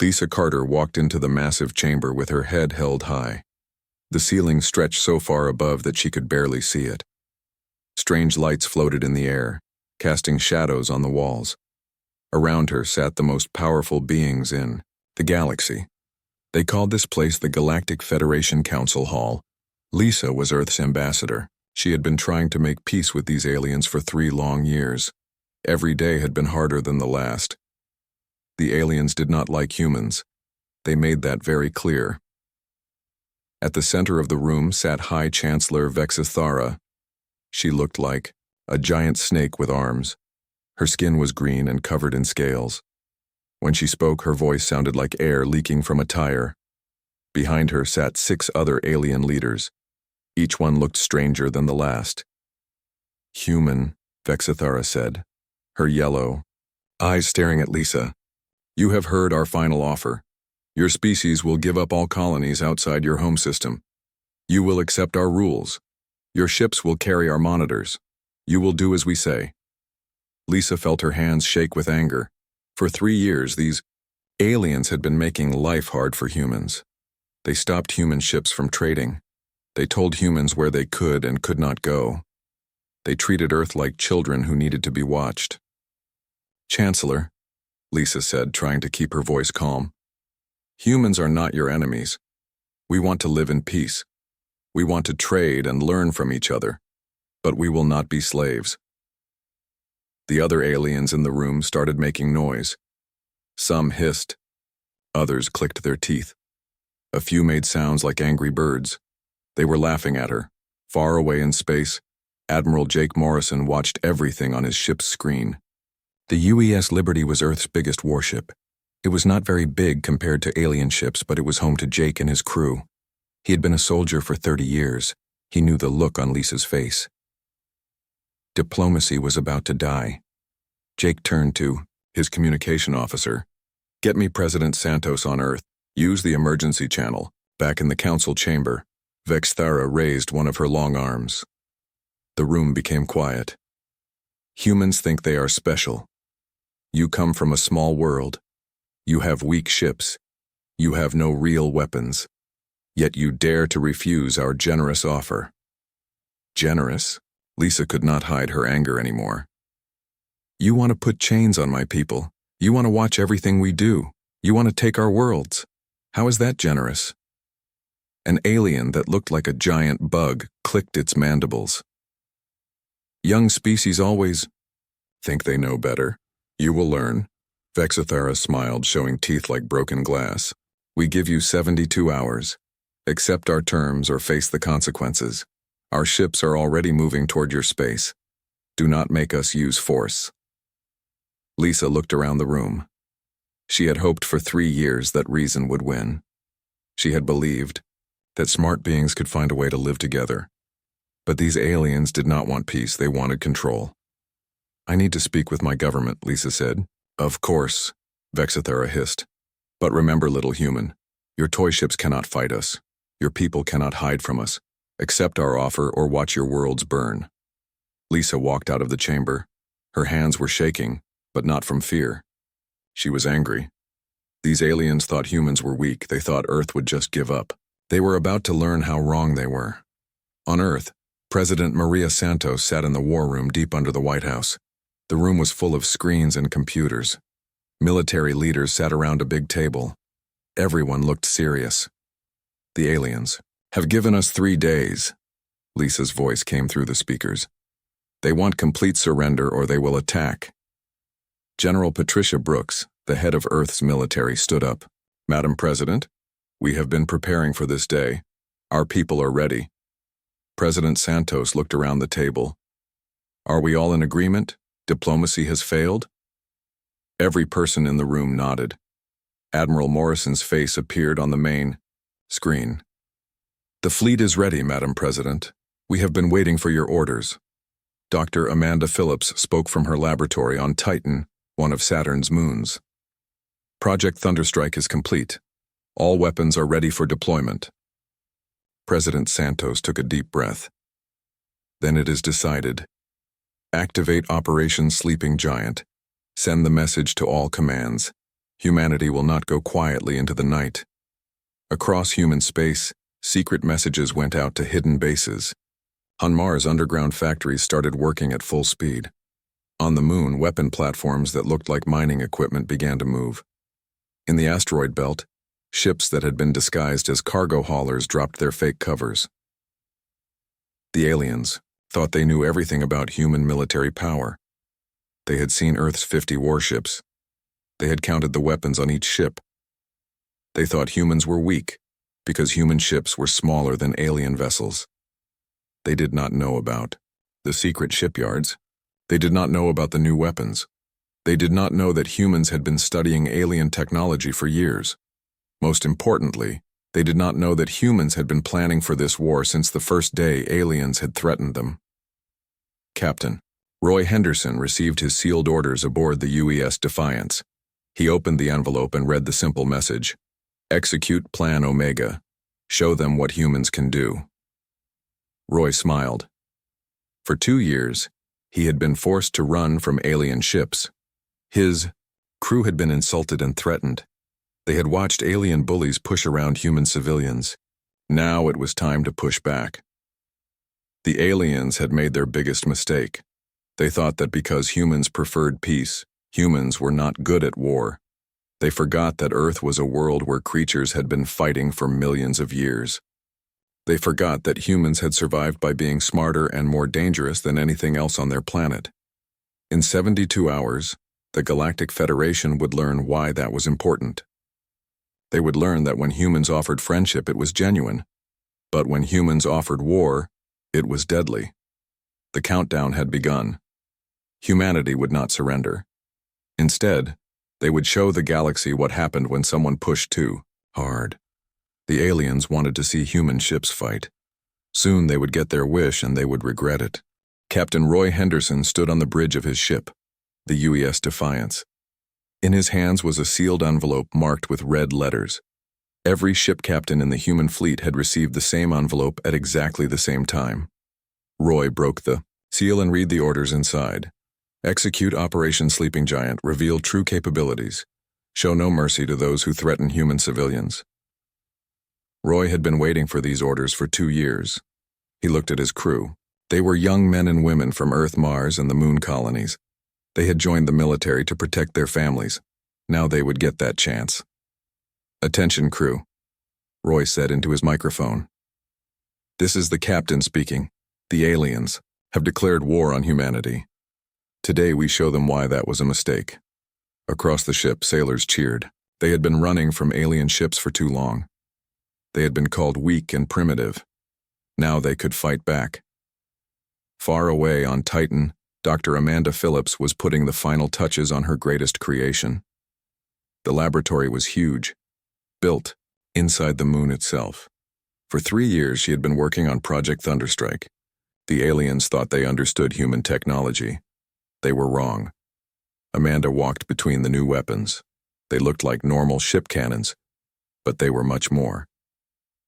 Lisa Carter walked into the massive chamber with her head held high. The ceiling stretched so far above that she could barely see it. Strange lights floated in the air, casting shadows on the walls. Around her sat the most powerful beings in the galaxy. They called this place the Galactic Federation Council Hall. Lisa was Earth's ambassador. She had been trying to make peace with these aliens for 3 long years. Every day had been harder than the last. The aliens did not like humans. They made that very clear. At the center of the room sat High Chancellor Vexithara. She looked like a giant snake with arms. Her skin was green and covered in scales. When she spoke, her voice sounded like air leaking from a tire. Behind her sat 6 other alien leaders. Each one looked stranger than the last. "Human," Vexithara said, her yellow eyes staring at Lisa. "You have heard our final offer. Your species will give up all colonies outside your home system. You will accept our rules. Your ships will carry our monitors. You will do as we say." Lisa felt her hands shake with anger. For 3 years, these aliens had been making life hard for humans. They stopped human ships from trading. They told humans where they could and could not go. They treated Earth like children who needed to be watched. "Chancellor," Lisa said, trying to keep her voice calm, "humans are not your enemies. We want to live in peace. We want to trade and learn from each other, but we will not be slaves." The other aliens in the room started making noise. Some hissed. Others clicked their teeth. A few made sounds like angry birds. They were laughing at her. Far away in space, Admiral Jake Morrison watched everything on his ship's screen. The UES Liberty was Earth's biggest warship. It was not very big compared to alien ships, but it was home to Jake and his crew. He had been a soldier for 30 years. He knew the look on Lisa's face. Diplomacy was about to die. Jake turned to his communication officer. "Get me President Santos on Earth. Use the emergency channel." Back in the council chamber, Vexithara raised one of her long arms. The room became quiet. "Humans think they are special. You come from a small world. You have weak ships. You have no real weapons. Yet you dare to refuse our generous offer." Generous? Lisa could not hide her anger anymore. "You want to put chains on my people. You want to watch everything we do. You want to take our worlds. How is that generous?" An alien that looked like a giant bug clicked its mandibles. "Young species always think they know better. You will learn." Vexithara smiled, showing teeth like broken glass. "We give you 72 hours. Accept our terms or face the consequences. Our ships are already moving toward your space. Do not make us use force." Lisa looked around the room. She had hoped for 3 years that reason would win. She had believed that smart beings could find a way to live together. But these aliens did not want peace, they wanted control. "I need to speak with my government," Lisa said. "Of course," Vexithara hissed. "But remember, little human, your toy ships cannot fight us. Your people cannot hide from us. Accept our offer or watch your worlds burn." Lisa walked out of the chamber. Her hands were shaking, but not from fear. She was angry. These aliens thought humans were weak. They thought Earth would just give up. They were about to learn how wrong they were. On Earth, President Maria Santos sat in the war room deep under the White House. The room was full of screens and computers. Military leaders sat around a big table. Everyone looked serious. "The aliens have given us 3 days." Lisa's voice came through the speakers. "They want complete surrender or they will attack." General Patricia Brooks, the head of Earth's military, stood up. "Madam President, we have been preparing for this day. Our people are ready." President Santos looked around the table. "Are we all in agreement? Diplomacy has failed?" Every person in the room nodded. Admiral Morrison's face appeared on the main screen. "The fleet is ready, Madam President. We have been waiting for your orders." Dr. Amanda Phillips spoke from her laboratory on Titan, one of Saturn's moons. "Project Thunderstrike is complete. All weapons are ready for deployment." President Santos took a deep breath. "Then it is decided. Activate Operation Sleeping Giant. Send the message to all commands. Humanity will not go quietly into the night. Across human space, secret messages went out to hidden bases. On Mars, underground factories started working at full speed. On the Moon, weapon platforms that looked like mining equipment began to move. In the asteroid belt, ships that had been disguised as cargo haulers dropped their fake covers. The aliens thought they knew everything about human military power. They had seen Earth's 50 warships. They had counted the weapons on each ship. They thought humans were weak because human ships were smaller than alien vessels. They did not know about the secret shipyards. They did not know about the new weapons. They did not know that humans had been studying alien technology for years. Most importantly, they did not know that humans had been planning for this war since the first day aliens had threatened them. Captain Roy Henderson received his sealed orders aboard the UES Defiance. He opened the envelope and read the simple message: "Execute Plan Omega. Show them what humans can do." Roy smiled. For 2 years, he had been forced to run from alien ships. His crew had been insulted and threatened. They had watched alien bullies push around human civilians. Now it was time to push back. The aliens had made their biggest mistake. They thought that because humans preferred peace, humans were not good at war. They forgot that Earth was a world where creatures had been fighting for millions of years. They forgot that humans had survived by being smarter and more dangerous than anything else on their planet. In 72 hours, the Galactic Federation would learn why that was important. They would learn that when humans offered friendship, it was genuine. But when humans offered war, it was deadly. The countdown had begun. Humanity would not surrender. Instead, they would show the galaxy what happened when someone pushed too hard. The aliens wanted to see human ships fight. Soon they would get their wish and they would regret it. Captain Roy Henderson stood on the bridge of his ship, the UES Defiance. In his hands was a sealed envelope marked with red letters. Every ship captain in the human fleet had received the same envelope at exactly the same time. Roy broke the seal and read the orders inside. Execute Operation Sleeping Giant. Reveal true capabilities. Show no mercy to those who threaten human civilians. Roy had been waiting for these orders for 2 years. He looked at his crew. They were young men and women from Earth, Mars, and the Moon colonies. They had joined the military to protect their families. Now they would get that chance. "Attention, crew," Roy said into his microphone. "This is the captain speaking. The aliens have declared war on humanity. Today we show them why that was a mistake." Across the ship, sailors cheered. They had been running from alien ships for too long. They had been called weak and primitive. Now they could fight back. Far away on Titan, Dr. Amanda Phillips was putting the final touches on her greatest creation. The laboratory was huge, built inside the moon itself. For 3 years she had been working on Project Thunderstrike. The aliens thought they understood human technology. They were wrong. Amanda walked between the new weapons. They looked like normal ship cannons, but they were much more.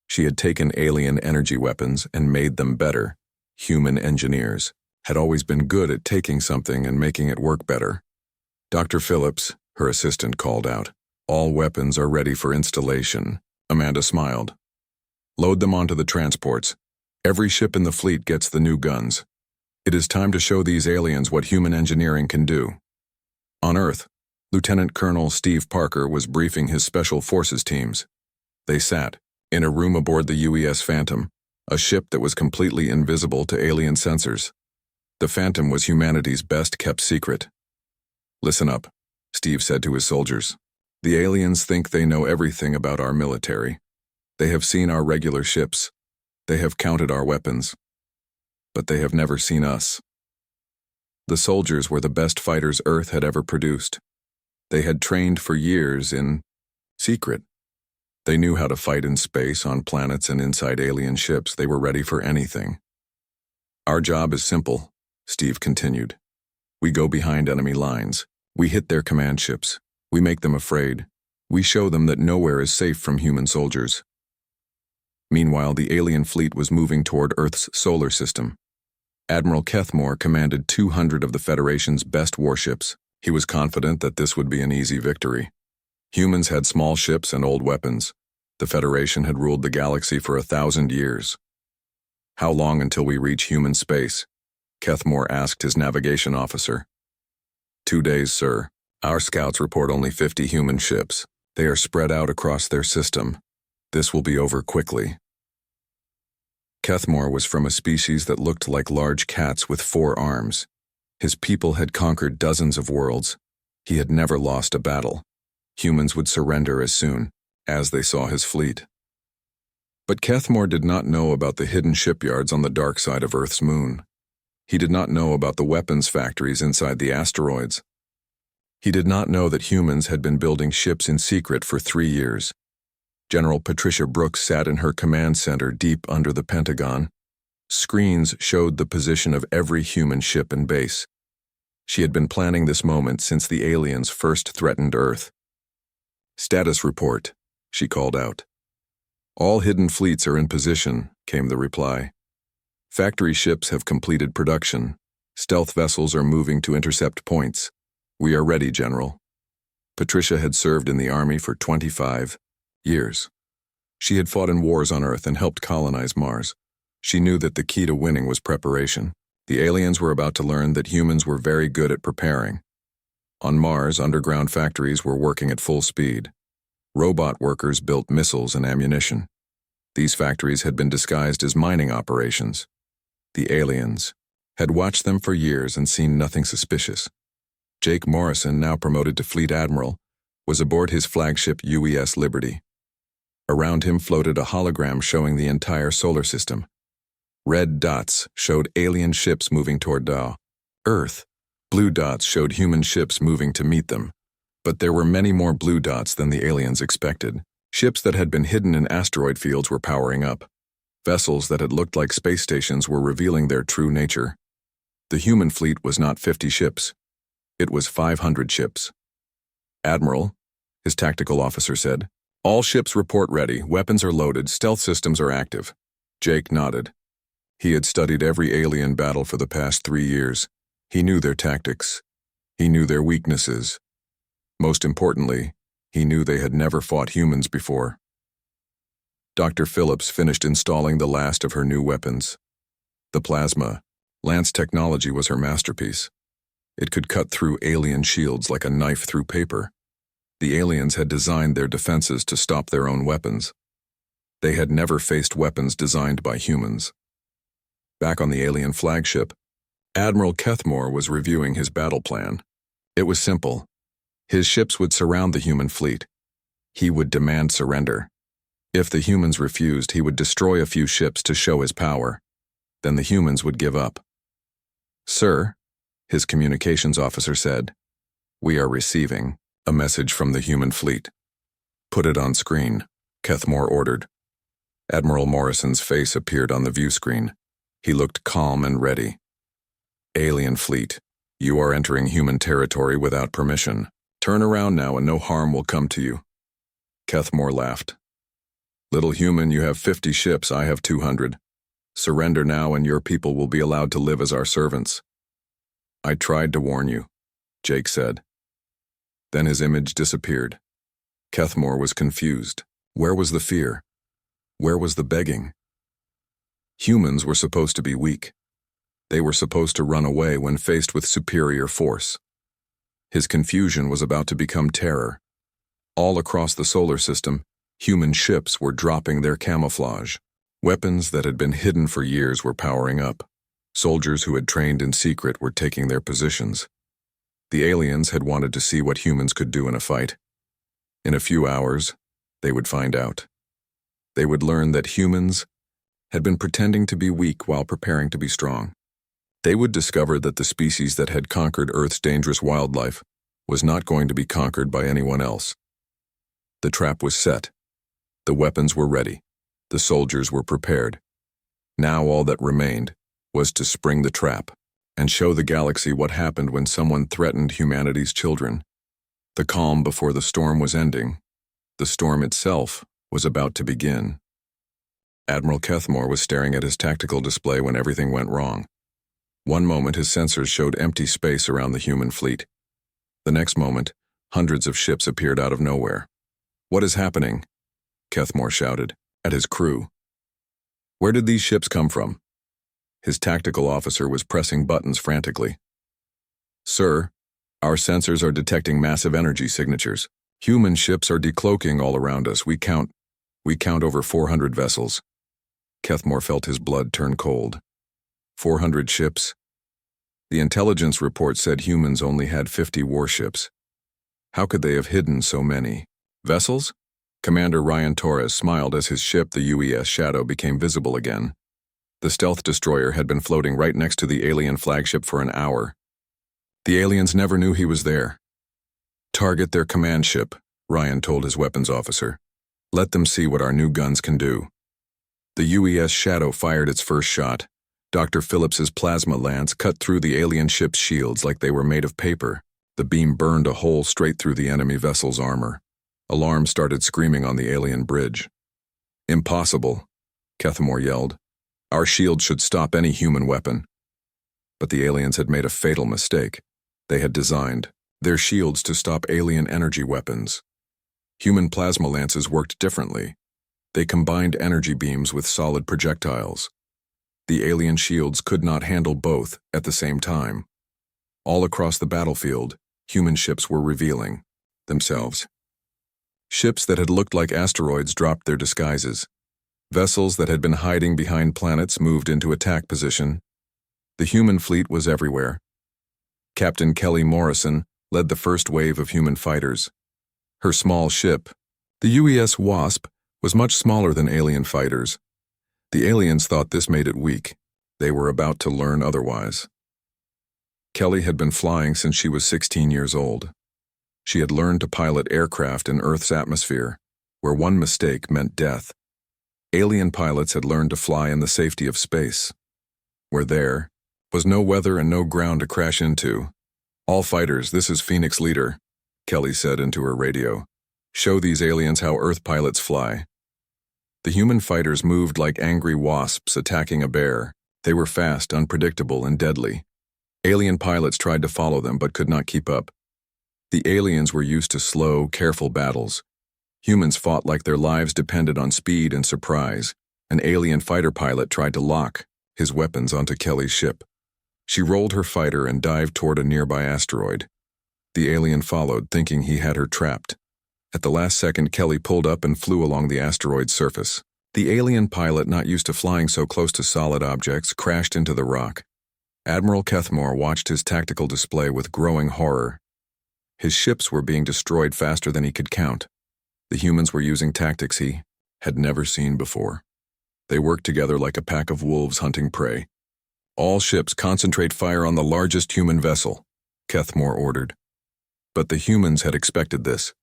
She had taken alien energy weapons and made them better. Human engineers had always been good at taking something and making it work better. "Dr. Phillips," her assistant called out, "all weapons are ready for installation." Amanda smiled. "Load them onto the transports. Every ship in the fleet gets the new guns. It is time to show these aliens what human engineering can do." On Earth, Lieutenant Colonel Steve Parker was briefing his Special Forces teams. They sat in a room aboard the UES Phantom, a ship that was completely invisible to alien sensors. The Phantom was humanity's best-kept secret. "Listen up," Steve said to his soldiers. "The aliens think they know everything about our military. They have seen our regular ships. They have counted our weapons. But they have never seen us." The soldiers were the best fighters Earth had ever produced. They had trained for years in secret. They knew how to fight in space, on planets, and inside alien ships. They were ready for anything. "Our job is simple," Steve continued. "We go behind enemy lines. We hit their command ships. We make them afraid. We show them that nowhere is safe from human soldiers." Meanwhile, the alien fleet was moving toward Earth's solar system. Admiral Kethmore commanded 200 of the Federation's best warships. He was confident that this would be an easy victory. Humans had small ships and old weapons. The Federation had ruled the galaxy for 1,000 years. "How long until we reach human space?" Kethmore asked his navigation officer. 2 days, sir. Our scouts report only 50 human ships. They are spread out across their system. This will be over quickly. Kethmore was from a species that looked like large cats with 4 arms. His people had conquered dozens of worlds. He had never lost a battle. Humans would surrender as soon as they saw his fleet. But Kethmore did not know about the hidden shipyards on the dark side of Earth's moon. He did not know about the weapons factories inside the asteroids. He did not know that humans had been building ships in secret for 3 years. General Patricia Brooks sat in her command center deep under the Pentagon. Screens showed the position of every human ship and base. She had been planning this moment since the aliens first threatened Earth. "Status report," she called out. "All hidden fleets are in position," came the reply. "Factory ships have completed production. Stealth vessels are moving to intercept points. We are ready, General." Patricia had served in the Army for 25 years. She had fought in wars on Earth and helped colonize Mars. She knew that the key to winning was preparation. The aliens were about to learn that humans were very good at preparing. On Mars, underground factories were working at full speed. Robot workers built missiles and ammunition. These factories had been disguised as mining operations. The aliens had watched them for years and seen nothing suspicious. Jake Morrison, now promoted to Fleet Admiral, was aboard his flagship UES Liberty. Around him floated a hologram showing the entire solar system. Red dots showed alien ships moving toward Earth. Blue dots showed human ships moving to meet them. But there were many more blue dots than the aliens expected. Ships that had been hidden in asteroid fields were powering up. Vessels that had looked like space stations were revealing their true nature. The human fleet was not 50 ships. It was 500 ships. "Admiral," his tactical officer said, "all ships report ready, weapons are loaded, stealth systems are active." Jake nodded. He had studied every alien battle for the past 3 years. He knew their tactics. He knew their weaknesses. Most importantly, he knew they had never fought humans before. Dr. Phillips finished installing the last of her new weapons. The plasma lance technology was her masterpiece. It could cut through alien shields like a knife through paper. The aliens had designed their defenses to stop their own weapons. They had never faced weapons designed by humans. Back on the alien flagship, Admiral Kethmore was reviewing his battle plan. It was simple. His ships would surround the human fleet. He would demand surrender. If the humans refused, he would destroy a few ships to show his power. Then the humans would give up. "Sir," his communications officer said, "we are receiving a message from the human fleet." "Put it on screen," Kethmore ordered. Admiral Morrison's face appeared on the view screen. He looked calm and ready. "Alien fleet, you are entering human territory without permission. Turn around now and no harm will come to you." Kethmore laughed. "Little human, you have 50 ships, I have 200. Surrender now and your people will be allowed to live as our servants." "I tried to warn you," Jake said. Then his image disappeared. Kethmore was confused. Where was the fear? Where was the begging? Humans were supposed to be weak. They were supposed to run away when faced with superior force. His confusion was about to become terror. All across the solar system, human ships were dropping their camouflage. Weapons that had been hidden for years were powering up. Soldiers who had trained in secret were taking their positions. The aliens had wanted to see what humans could do in a fight. In a few hours, they would find out. They would learn that humans had been pretending to be weak while preparing to be strong. They would discover that the species that had conquered Earth's dangerous wildlife was not going to be conquered by anyone else. The trap was set. The weapons were ready. The soldiers were prepared. Now all that remained was to spring the trap and show the galaxy what happened when someone threatened humanity's children. The calm before the storm was ending. The storm itself was about to begin. Admiral Kethmore was staring at his tactical display when everything went wrong. One moment his sensors showed empty space around the human fleet. The next moment, Hundreds of ships appeared out of nowhere. "What is happening?" Kethmore shouted at his crew. "Where did these ships come from?" His tactical officer was pressing buttons frantically. "Sir, our sensors are detecting massive energy signatures. Human ships are decloaking all around us. We count over 400 vessels." Kethmore felt his blood turn cold. 400 ships? The intelligence report said humans only had 50 warships. How could they have hidden so many? Vessels? Commander Ryan Torres smiled as his ship, the UES Shadow, became visible again. The stealth destroyer had been floating right next to the alien flagship for an hour. The aliens never knew he was there. "Target their command ship," Ryan told his weapons officer. "Let them see what our new guns can do." The UES Shadow fired its first shot. Dr. Phillips's plasma lance cut through the alien ship's shields like they were made of paper. The beam burned a hole straight through the enemy vessel's armor. Alarms started screaming on the alien bridge. "Impossible," Kethmore yelled. "Our shield should stop any human weapon." But the aliens had made a fatal mistake. They had designed their shields to stop alien energy weapons. Human plasma lances worked differently. They combined energy beams with solid projectiles. The alien shields could not handle both at the same time. All across the battlefield, human ships were revealing themselves. Ships that had looked like asteroids dropped their disguises. Vessels that had been hiding behind planets moved into attack position. The human fleet was everywhere. Captain Kelly Morrison led the first wave of human fighters. Her small ship, the UES Wasp, was much smaller than alien fighters. The aliens thought this made it weak. They were about to learn otherwise. Kelly had been flying since she was 16 years old. She had learned to pilot aircraft in Earth's atmosphere, where one mistake meant death. Alien pilots had learned to fly in the safety of space, where there was no weather and no ground to crash into. "All fighters, this is Phoenix Leader," Kelly said into her radio. "Show these aliens how Earth pilots fly." The human fighters moved like angry wasps attacking a bear. They were fast, unpredictable, and deadly. Alien pilots tried to follow them but could not keep up. The aliens were used to slow, careful battles. Humans fought like their lives depended on speed and surprise. An alien fighter pilot tried to lock his weapons onto Kelly's ship. She rolled her fighter and dived toward a nearby asteroid. The alien followed, thinking he had her trapped. At the last second, Kelly pulled up and flew along the asteroid's surface. The alien pilot, not used to flying so close to solid objects, crashed into the rock. Admiral Kethmore watched his tactical display with growing horror. His ships were being destroyed faster than he could count. The humans were using tactics he had never seen before. They worked together like a pack of wolves hunting prey. "All ships concentrate fire on the largest human vessel," Kethmore ordered. But the humans had expected this.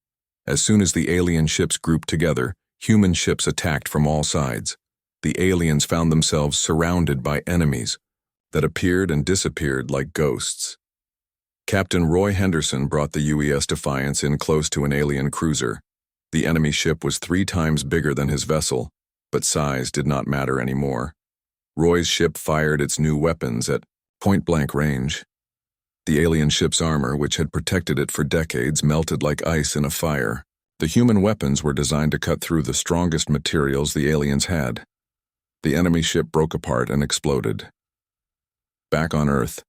As soon as the alien ships grouped together, human ships attacked from all sides. The aliens found themselves surrounded by enemies that appeared and disappeared like ghosts. Captain Roy Henderson brought the UES Defiance in close to an alien cruiser. The enemy ship was 3 times bigger than his vessel, but size did not matter anymore. Roy's ship fired its new weapons at point-blank range. The alien ship's armor, which had protected it for decades, melted like ice in a fire. The human weapons were designed to cut through the strongest materials the aliens had. The enemy ship broke apart and exploded. Back on Earth,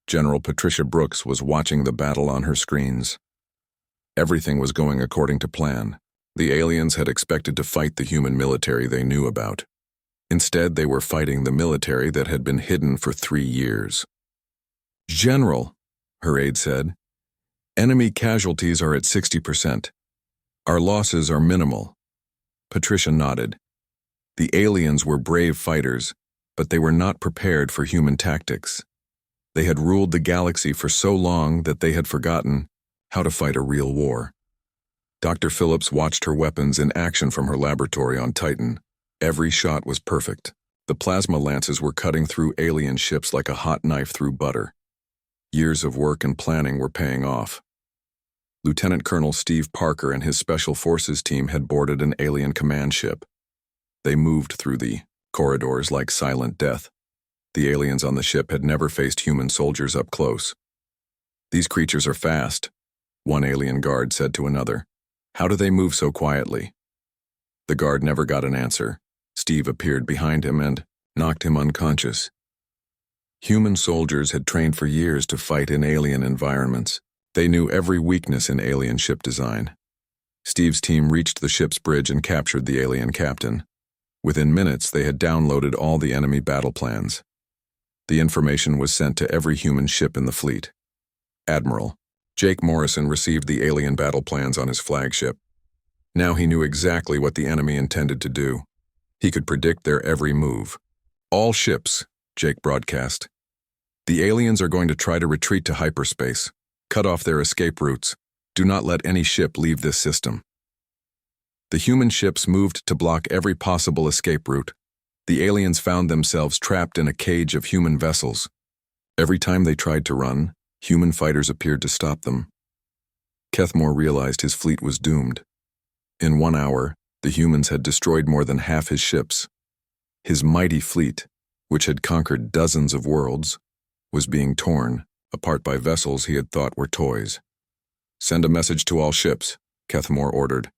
General Patricia Brooks was watching the battle on her screens. Everything was going according to plan. The aliens had expected to fight the human military they knew about. Instead, they were fighting the military that had been hidden for 3 years. "General," her aide said, "enemy casualties are at 60%. Our losses are minimal." Patricia nodded. The aliens were brave fighters, but they were not prepared for human tactics. They had ruled the galaxy for so long that they had forgotten how to fight a real war. Dr. Phillips watched her weapons in action from her laboratory on Titan. Every shot was perfect. The plasma lances were cutting through alien ships like a hot knife through butter. Years of work and planning were paying off. Lieutenant Colonel Steve Parker and his Special Forces team had boarded an alien command ship. They moved through the corridors like silent death. The aliens on the ship had never faced human soldiers up close. "These creatures are fast," one alien guard said to another. How do they move so quietly? The guard never got an answer. Steve appeared behind him and knocked him unconscious. Human soldiers had trained for years to fight in alien environments. They knew every weakness in alien ship design. Steve's team reached the ship's bridge and captured the alien captain. Within minutes, they had downloaded all the enemy battle plans. The information was sent to every human ship in the fleet. Admiral Jake Morrison received the alien battle plans on his flagship. Now he knew exactly what the enemy intended to do. He could predict their every move. All ships, Jake broadcast. The aliens are going to try to retreat to hyperspace. Cut off their escape routes. Do not let any ship leave this system. The human ships moved to block every possible escape route. The aliens found themselves trapped in a cage of human vessels. Every time they tried to run, human fighters appeared to stop them. Kethmore realized his fleet was doomed. In 1 hour, the humans had destroyed more than half his ships. His mighty fleet, which had conquered dozens of worlds, was being torn apart by vessels he had thought were toys. Send a message to all ships, Kethmore ordered.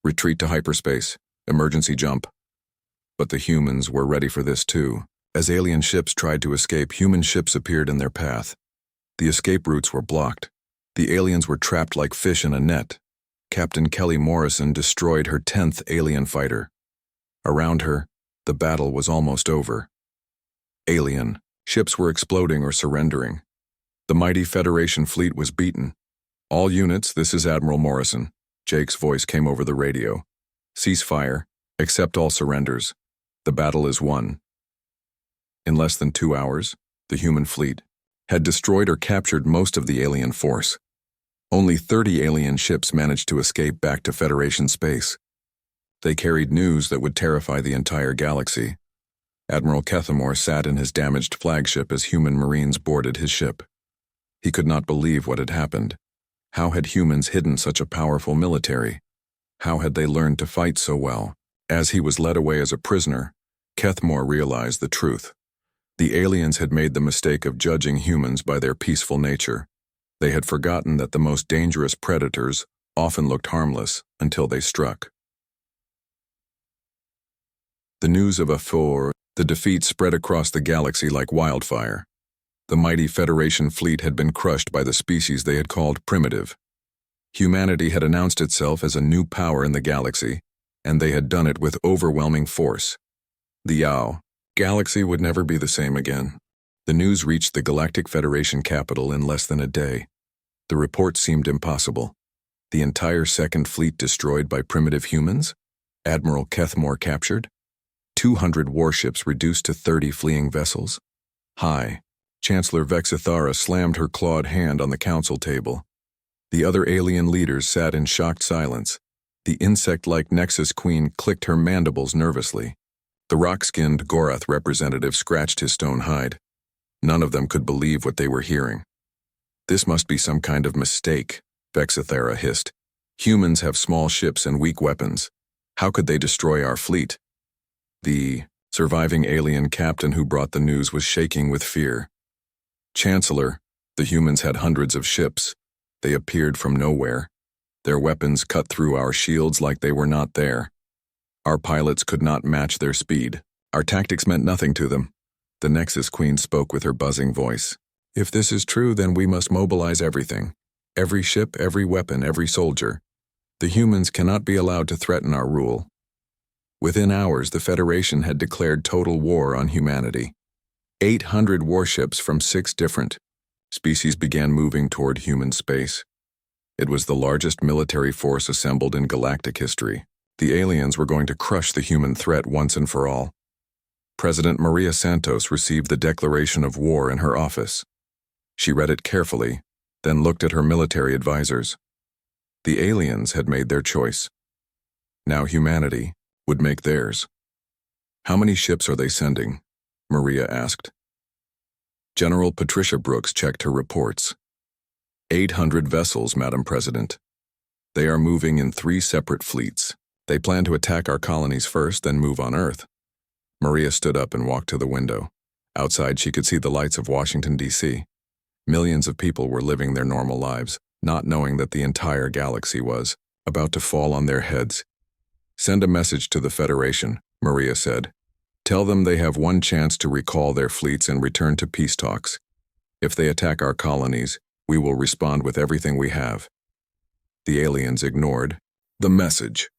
Retreat to hyperspace. Emergency jump. But the humans were ready for this too. As alien ships tried to escape, human ships appeared in their path. The escape routes were blocked. The aliens were trapped like fish in a net. Captain Kelly Morrison destroyed her 10th alien fighter. Around her, the battle was almost over. Alien ships were exploding or surrendering. The mighty Federation fleet was beaten. All units, this is Admiral Morrison. Jake's voice came over the radio. Ceasefire. Accept all surrenders. The battle is won. In less than 2 hours, the human fleet had destroyed or captured most of the alien force. Only 30 alien ships managed to escape back to Federation space. They carried news that would terrify the entire galaxy. Admiral Kethmore sat in his damaged flagship as human marines boarded his ship. He could not believe what had happened. How had humans hidden such a powerful military? How had they learned to fight so well? As he was led away as a prisoner, Kethmore realized the truth. The aliens had made the mistake of judging humans by their peaceful nature. They had forgotten that the most dangerous predators often looked harmless until they struck. The news of the defeat spread across the galaxy like wildfire. The mighty Federation fleet had been crushed by the species they had called primitive. Humanity had announced itself as a new power in the galaxy, and they had done it with overwhelming force. The galaxy would never be the same again. The news reached the Galactic Federation capital in less than a day. The report seemed impossible. The entire Second Fleet destroyed by primitive humans? Admiral Kethmore captured? 200 warships reduced to 30 fleeing vessels? Chancellor Vexithara slammed her clawed hand on the council table. The other alien leaders sat in shocked silence. The insect-like Nexus Queen clicked her mandibles nervously. The rock-skinned Gorath representative scratched his stone hide. None of them could believe what they were hearing. This must be some kind of mistake, Vexithara hissed. Humans have small ships and weak weapons. How could they destroy our fleet? The surviving alien captain who brought the news was shaking with fear. Chancellor, the humans had hundreds of ships. They appeared from nowhere. Their weapons cut through our shields like they were not there. Our pilots could not match their speed. Our tactics meant nothing to them. The Nexus Queen spoke with her buzzing voice. If this is true, then we must mobilize everything. Every ship, every weapon, every soldier. The humans cannot be allowed to threaten our rule. Within hours, the Federation had declared total war on humanity. 800 warships from 6 different species began moving toward human space. It was the largest military force assembled in galactic history. The aliens were going to crush the human threat once and for all. President Maria Santos received the declaration of war in her office. She read it carefully, then looked at her military advisors. The aliens had made their choice. Now humanity would make theirs. How many ships are they sending? Maria asked. General Patricia Brooks checked her reports. 800 vessels, Madam President. They are moving in 3 separate fleets. They plan to attack our colonies first, then move on Earth. Maria stood up and walked to the window. Outside, she could see the lights of Washington, D.C. Millions of people were living their normal lives. not knowing that the entire galaxy was about to fall on their heads. "Send a message to the Federation," Maria said. "Tell them they have one chance to recall their fleets and return to peace talks. If they attack our colonies, we will respond with everything we have." The aliens ignored the message.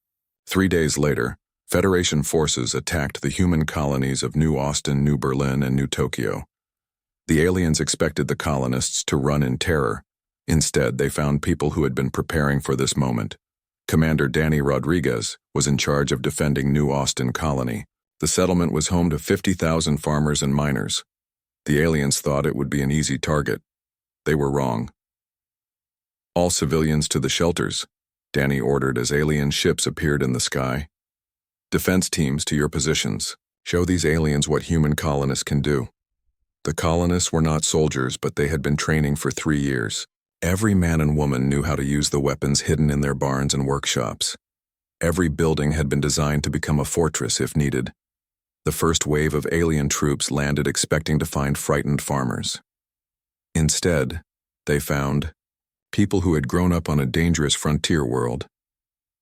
3 days later, Federation forces attacked the human colonies of New Austin, New Berlin, and New Tokyo. The aliens expected the colonists to run in terror. Instead, they found people who had been preparing for this moment. Commander Danny Rodriguez was in charge of defending New Austin Colony. The settlement was home to 50,000 farmers and miners. The aliens thought it would be an easy target. They were wrong. "All civilians to the shelters," Danny ordered as alien ships appeared in the sky. "Defense teams to your positions. Show these aliens what human colonists can do." The colonists were not soldiers, but they had been training for 3 years. Every man and woman knew how to use the weapons hidden in their barns and workshops. Every building had been designed to become a fortress if needed. The first wave of alien troops landed expecting to find frightened farmers. Instead, they found people who had grown up on a dangerous frontier world.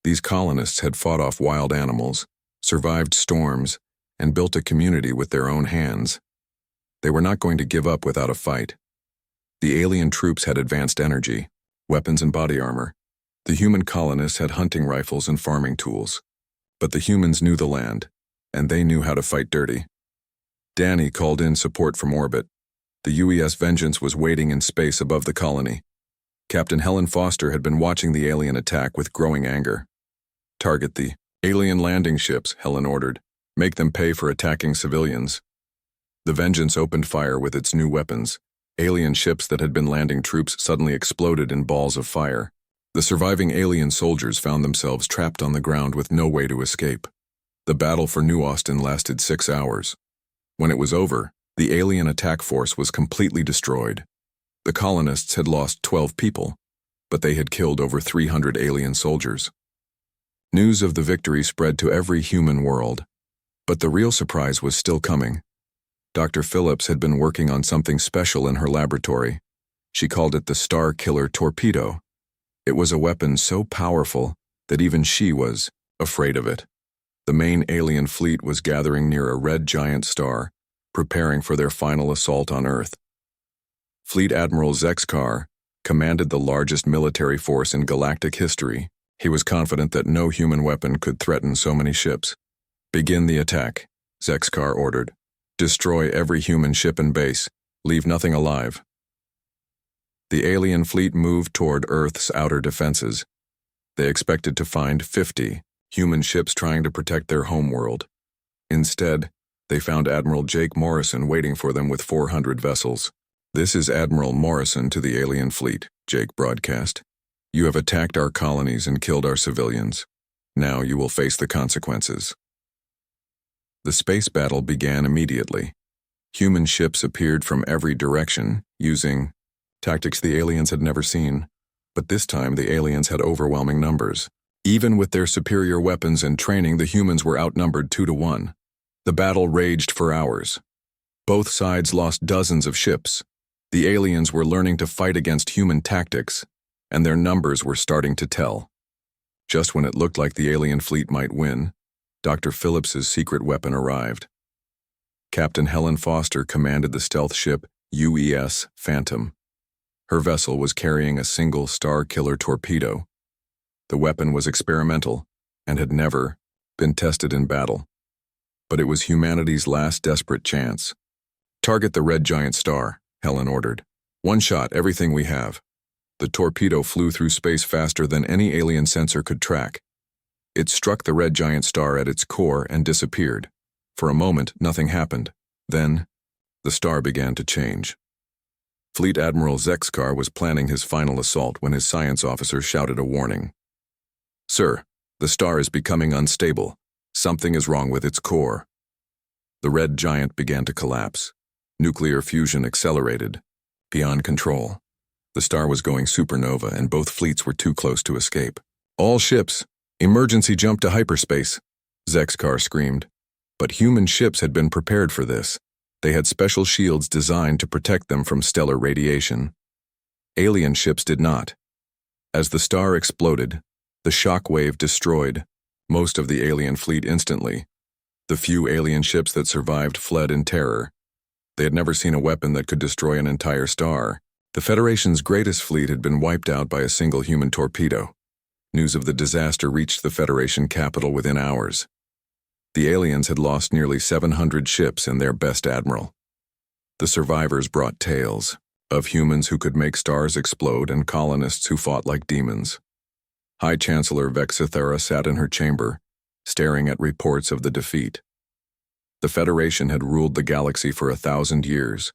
These colonists had fought off wild animals, survived storms, and built a community with their own hands. They were not going to give up without a fight. The alien troops had advanced energy, weapons and body armor. The human colonists had hunting rifles and farming tools. But the humans knew the land, and they knew how to fight dirty. Danny called in support from orbit. The UES Vengeance was waiting in space above the colony. Captain Helen Foster had been watching the alien attack with growing anger. "Target the alien landing ships," Helen ordered. "Make them pay for attacking civilians." The Vengeance opened fire with its new weapons. Alien ships that had been landing troops suddenly exploded in balls of fire. The surviving alien soldiers found themselves trapped on the ground with no way to escape. The battle for New Austin lasted 6 hours. When it was over, the alien attack force was completely destroyed. The colonists had lost 12 people, but they had killed over 300 alien soldiers. News of the victory spread to every human world. But the real surprise was still coming. Dr. Phillips had been working on something special in her laboratory. She called it the Star Killer Torpedo. It was a weapon so powerful that even she was afraid of it. The main alien fleet was gathering near a red giant star, preparing for their final assault on Earth. Fleet Admiral Zexkar commanded the largest military force in galactic history. He was confident that no human weapon could threaten so many ships. "Begin the attack," Zexkar ordered. "Destroy every human ship and base. Leave nothing alive." The alien fleet moved toward Earth's outer defenses. They expected to find 50 human ships trying to protect their homeworld. Instead, they found Admiral Jake Morrison waiting for them with 400 vessels. "This is Admiral Morrison to the alien fleet," Jake broadcast. "You have attacked our colonies and killed our civilians. Now you will face the consequences." The space battle began immediately. Human ships appeared from every direction, using tactics the aliens had never seen. But this time the aliens had overwhelming numbers. Even with their superior weapons and training, the humans were outnumbered 2-1. The battle raged for hours. Both sides lost dozens of ships. The aliens were learning to fight against human tactics, and their numbers were starting to tell. Just when it looked like the alien fleet might win, Dr. Phillips's secret weapon arrived. Captain Helen Foster commanded the stealth ship UES Phantom. Her vessel was carrying a single Star Killer torpedo. The weapon was experimental and had never been tested in battle. But it was humanity's last desperate chance. "Target the red giant star," Helen ordered. "One shot, everything we have." The torpedo flew through space faster than any alien sensor could track. It struck the red giant star at its core and disappeared. For a moment, nothing happened. Then, the star began to change. Fleet Admiral Zexkar was planning his final assault when his science officer shouted a warning. "Sir, the star is becoming unstable. Something is wrong with its core." The red giant began to collapse. Nuclear fusion accelerated, beyond control. The star was going supernova, and both fleets were too close to escape. "All ships, emergency jump to hyperspace," Zexkar screamed. But human ships had been prepared for this. They had special shields designed to protect them from stellar radiation. Alien ships did not. As the star exploded, the shock wave destroyed most of the alien fleet instantly. The few alien ships that survived fled in terror. They had never seen a weapon that could destroy an entire star. The Federation's greatest fleet had been wiped out by a single human torpedo. News of the disaster reached the Federation capital within hours. The aliens had lost nearly 700 ships and their best admiral. The survivors brought tales of humans who could make stars explode and colonists who fought like demons. High Chancellor Vexithera sat in her chamber, staring at reports of the defeat. The Federation had ruled the galaxy for 1,000 years.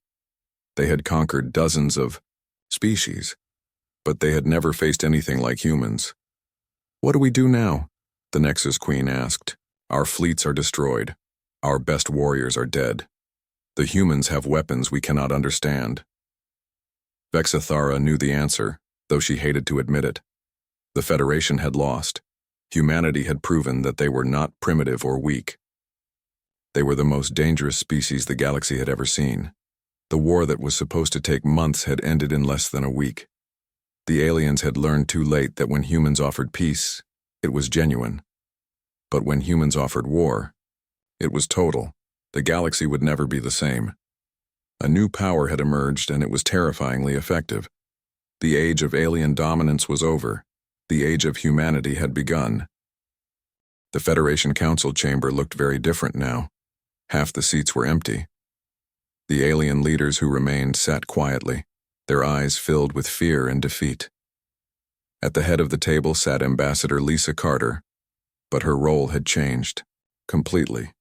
They had conquered dozens of species, but they had never faced anything like humans. "What do we do now?" the Nexus Queen asked. "Our fleets are destroyed. Our best warriors are dead. The humans have weapons we cannot understand." Vexithara knew the answer, though she hated to admit it. The Federation had lost. Humanity had proven that they were not primitive or weak. They were the most dangerous species the galaxy had ever seen. The war that was supposed to take months had ended in less than a week. The aliens had learned too late that when humans offered peace, it was genuine. But when humans offered war, it was total. The galaxy would never be the same. A new power had emerged, and it was terrifyingly effective. The age of alien dominance was over. The age of humanity had begun. The Federation Council chamber looked very different now. Half the seats were empty. The alien leaders who remained sat quietly, their eyes filled with fear and defeat. At the head of the table sat Ambassador Lisa Carter, but her role had changed, completely.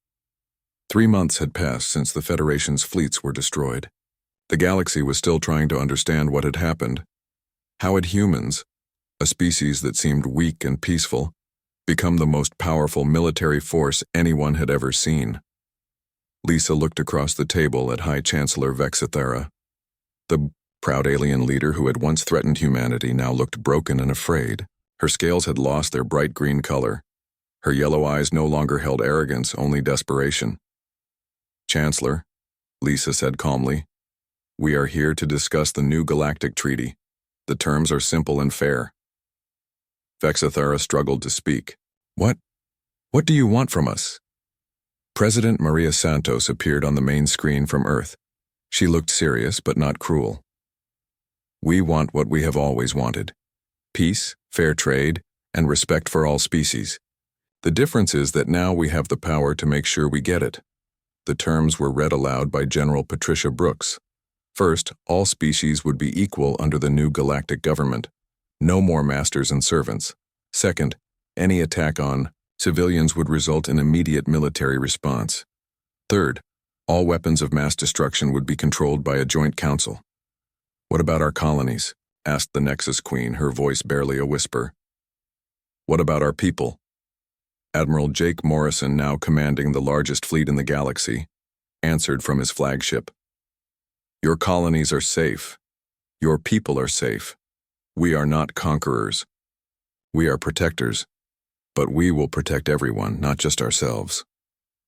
3 months had passed since the Federation's fleets were destroyed. The galaxy was still trying to understand what had happened. How had humans, a species that seemed weak and peaceful, become the most powerful military force anyone had ever seen? Lisa looked across the table at High Chancellor Vexithera. The proud alien leader who had once threatened humanity now looked broken and afraid. Her scales had lost their bright green color. Her yellow eyes no longer held arrogance, only desperation. "Chancellor," Lisa said calmly, "we are here to discuss the new galactic treaty. The terms are simple and fair." Vexithera struggled to speak. What do you want from us?" President Maria Santos appeared on the main screen from Earth. She looked serious but not cruel. "We want what we have always wanted: peace, fair trade, and respect for all species. The difference is that now we have the power to make sure we get it." The terms were read aloud by General Patricia Brooks. First, all species would be equal under the new galactic government. No more masters and servants. Second, any attack on civilians would result in immediate military response. Third, all weapons of mass destruction would be controlled by a joint council. "What about our colonies?" asked the Nexus Queen, her voice barely a whisper. "What about our people?" Admiral Jake Morrison, now commanding the largest fleet in the galaxy, answered from his flagship. "Your colonies are safe. Your people are safe. We are not conquerors. We are protectors. But we will protect everyone, not just ourselves."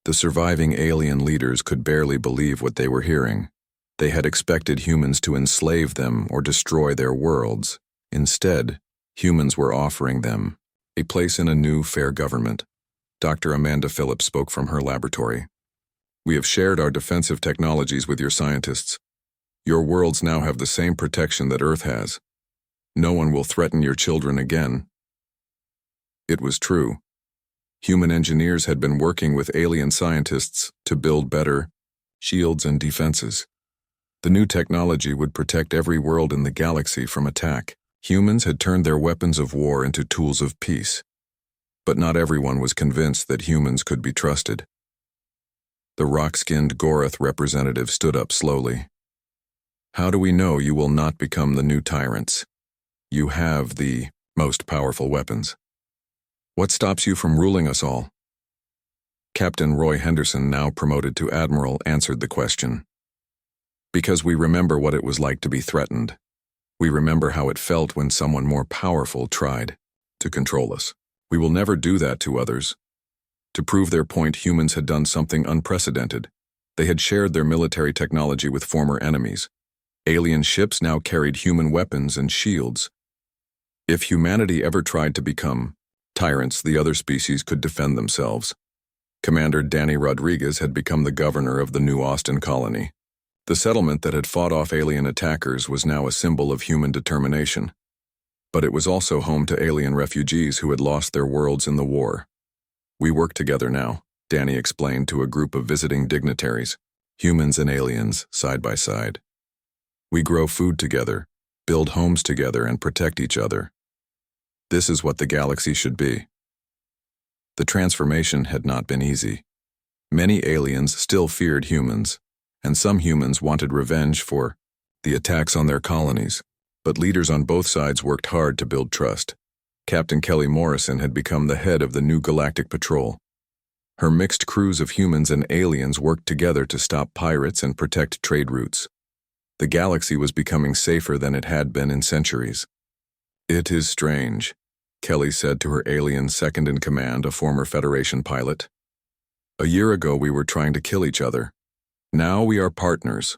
The surviving alien leaders could barely believe what they were hearing. They had expected humans to enslave them or destroy their worlds. Instead, humans were offering them a place in a new, fair government. Dr. Amanda Phillips spoke from her laboratory. "We have shared our defensive technologies with your scientists. Your worlds now have the same protection that Earth has. No one will threaten your children again." It was true. Human engineers had been working with alien scientists to build better shields and defenses. The new technology would protect every world in the galaxy from attack. Humans had turned their weapons of war into tools of peace. But not everyone was convinced that humans could be trusted. The rock-skinned Gorath representative stood up slowly. "How do we know you will not become the new tyrants? You have the most powerful weapons. What stops you from ruling us all?" Captain Roy Henderson, now promoted to Admiral, answered the question. "Because we remember what it was like to be threatened. We remember how it felt when someone more powerful tried to control us. We will never do that to others." To prove their point, humans had done something unprecedented. They had shared their military technology with former enemies. Alien ships now carried human weapons and shields. If humanity ever tried to become tyrants, the other species could defend themselves. Commander Danny Rodriguez had become the governor of the New Austin colony. The settlement that had fought off alien attackers was now a symbol of human determination. But it was also home to alien refugees who had lost their worlds in the war. "We work together now," Danny explained to a group of visiting dignitaries, humans and aliens, side by side. "We grow food together, build homes together, and protect each other. This is what the galaxy should be." The transformation had not been easy. Many aliens still feared humans, and some humans wanted revenge for the attacks on their colonies. But leaders on both sides worked hard to build trust. Captain Kelly Morrison had become the head of the new Galactic Patrol. Her mixed crews of humans and aliens worked together to stop pirates and protect trade routes. The galaxy was becoming safer than it had been in centuries. "It is strange," Kelly said to her alien second-in-command, a former Federation pilot. "A year ago we were trying to kill each other. Now we are partners."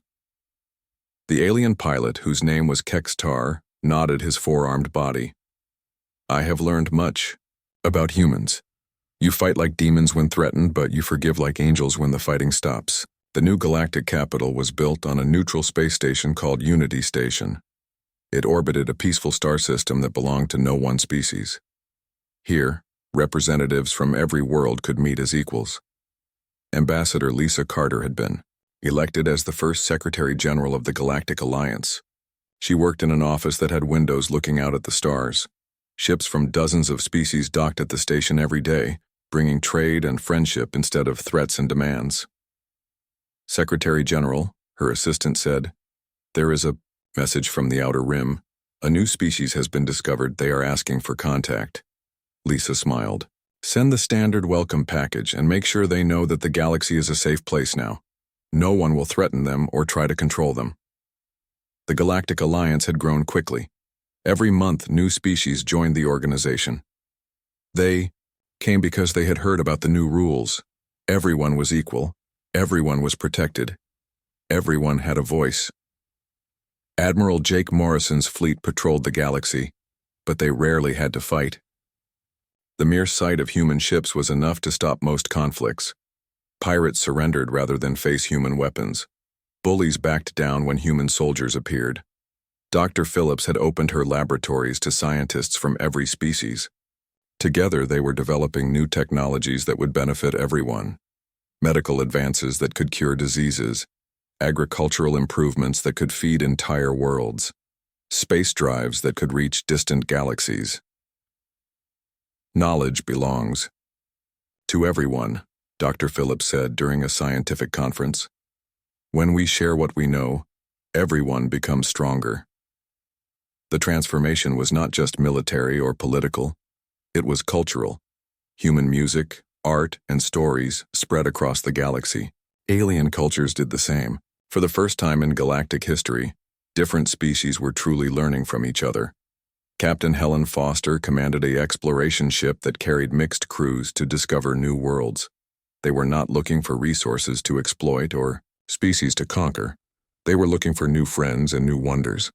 The alien pilot, whose name was Kex-Tar, nodded his four-armed body. "I have learned much about humans. You fight like demons when threatened, but you forgive like angels when the fighting stops." The new galactic capital was built on a neutral space station called Unity Station. It orbited a peaceful star system that belonged to no one species. Here, representatives from every world could meet as equals. Ambassador Lisa Carter had been elected as the first Secretary General of the Galactic Alliance. She worked in an office that had windows looking out at the stars. Ships from dozens of species docked at the station every day, bringing trade and friendship instead of threats and demands. "Secretary General," her assistant said, "there is a message from the Outer Rim. A new species has been discovered. They are asking for contact." Lisa smiled. "Send the standard welcome package and make sure they know that the galaxy is a safe place now. No one will threaten them or try to control them." The Galactic Alliance had grown quickly. Every month, new species joined the organization. They came because they had heard about the new rules. Everyone was equal. Everyone was protected. Everyone had a voice. Admiral Jake Morrison's fleet patrolled the galaxy, but they rarely had to fight. The mere sight of human ships was enough to stop most conflicts. Pirates surrendered rather than face human weapons. Bullies backed down when human soldiers appeared. Dr. Phillips had opened her laboratories to scientists from every species. Together, they were developing new technologies that would benefit everyone. Medical advances that could cure diseases, agricultural improvements that could feed entire worlds, space drives that could reach distant galaxies. "Knowledge belongs to everyone," Dr. Phillips said during a scientific conference. "When we share what we know, everyone becomes stronger." The transformation was not just military or political, it was cultural. Human music, art, and stories spread across the galaxy. Alien cultures did the same. For the first time in galactic history, different species were truly learning from each other. Captain Helen Foster commanded an exploration ship that carried mixed crews to discover new worlds. They were not looking for resources to exploit or species to conquer. They were looking for new friends and new wonders.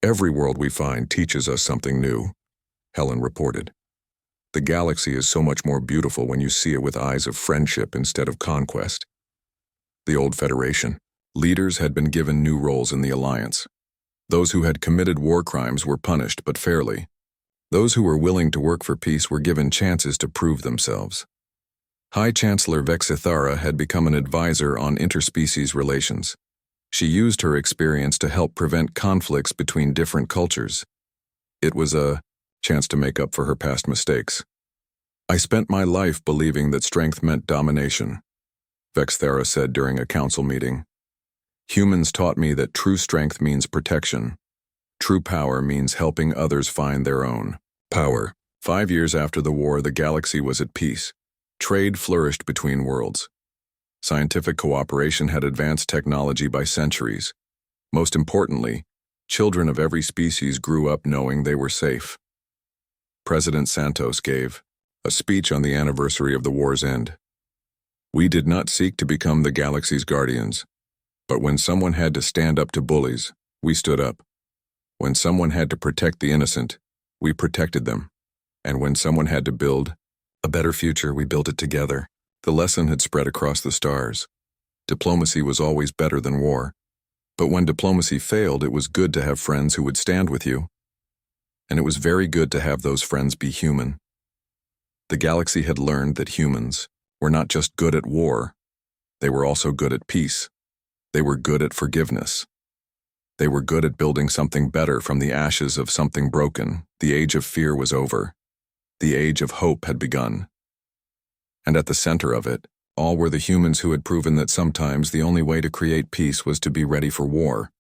"Every world we find teaches us something new," Helen reported. "The galaxy is so much more beautiful when you see it with eyes of friendship instead of conquest." The old Federation leaders had been given new roles in the Alliance. Those who had committed war crimes were punished, but fairly. Those who were willing to work for peace were given chances to prove themselves. High Chancellor Vexithara had become an advisor on interspecies relations. She used her experience to help prevent conflicts between different cultures. It was a chance to make up for her past mistakes. "I spent my life believing that strength meant domination," Vexithara said during a council meeting. "Humans taught me that true strength means protection. True power means helping others find their own power." 5 years after the war, the galaxy was at peace. Trade flourished between worlds. Scientific cooperation had advanced technology by centuries. Most importantly, children of every species grew up knowing they were safe. President Santos gave a speech on the anniversary of the war's end. "We did not seek to become the galaxy's guardians, but when someone had to stand up to bullies, we stood up. When someone had to protect the innocent, We protected them, and when someone had to build a better future, we built it together. The lesson had spread across the stars. Diplomacy was always better than war. But when diplomacy failed, it was good to have friends who would stand with you. And it was very good to have those friends be human. The galaxy had learned that humans were not just good at war, they were also good at peace. They were good at forgiveness. They were good at building something better from the ashes of something broken. The age of fear was over. The age of hope had begun. And at the center of it, all were the humans who had proven that sometimes the only way to create peace was to be ready for war.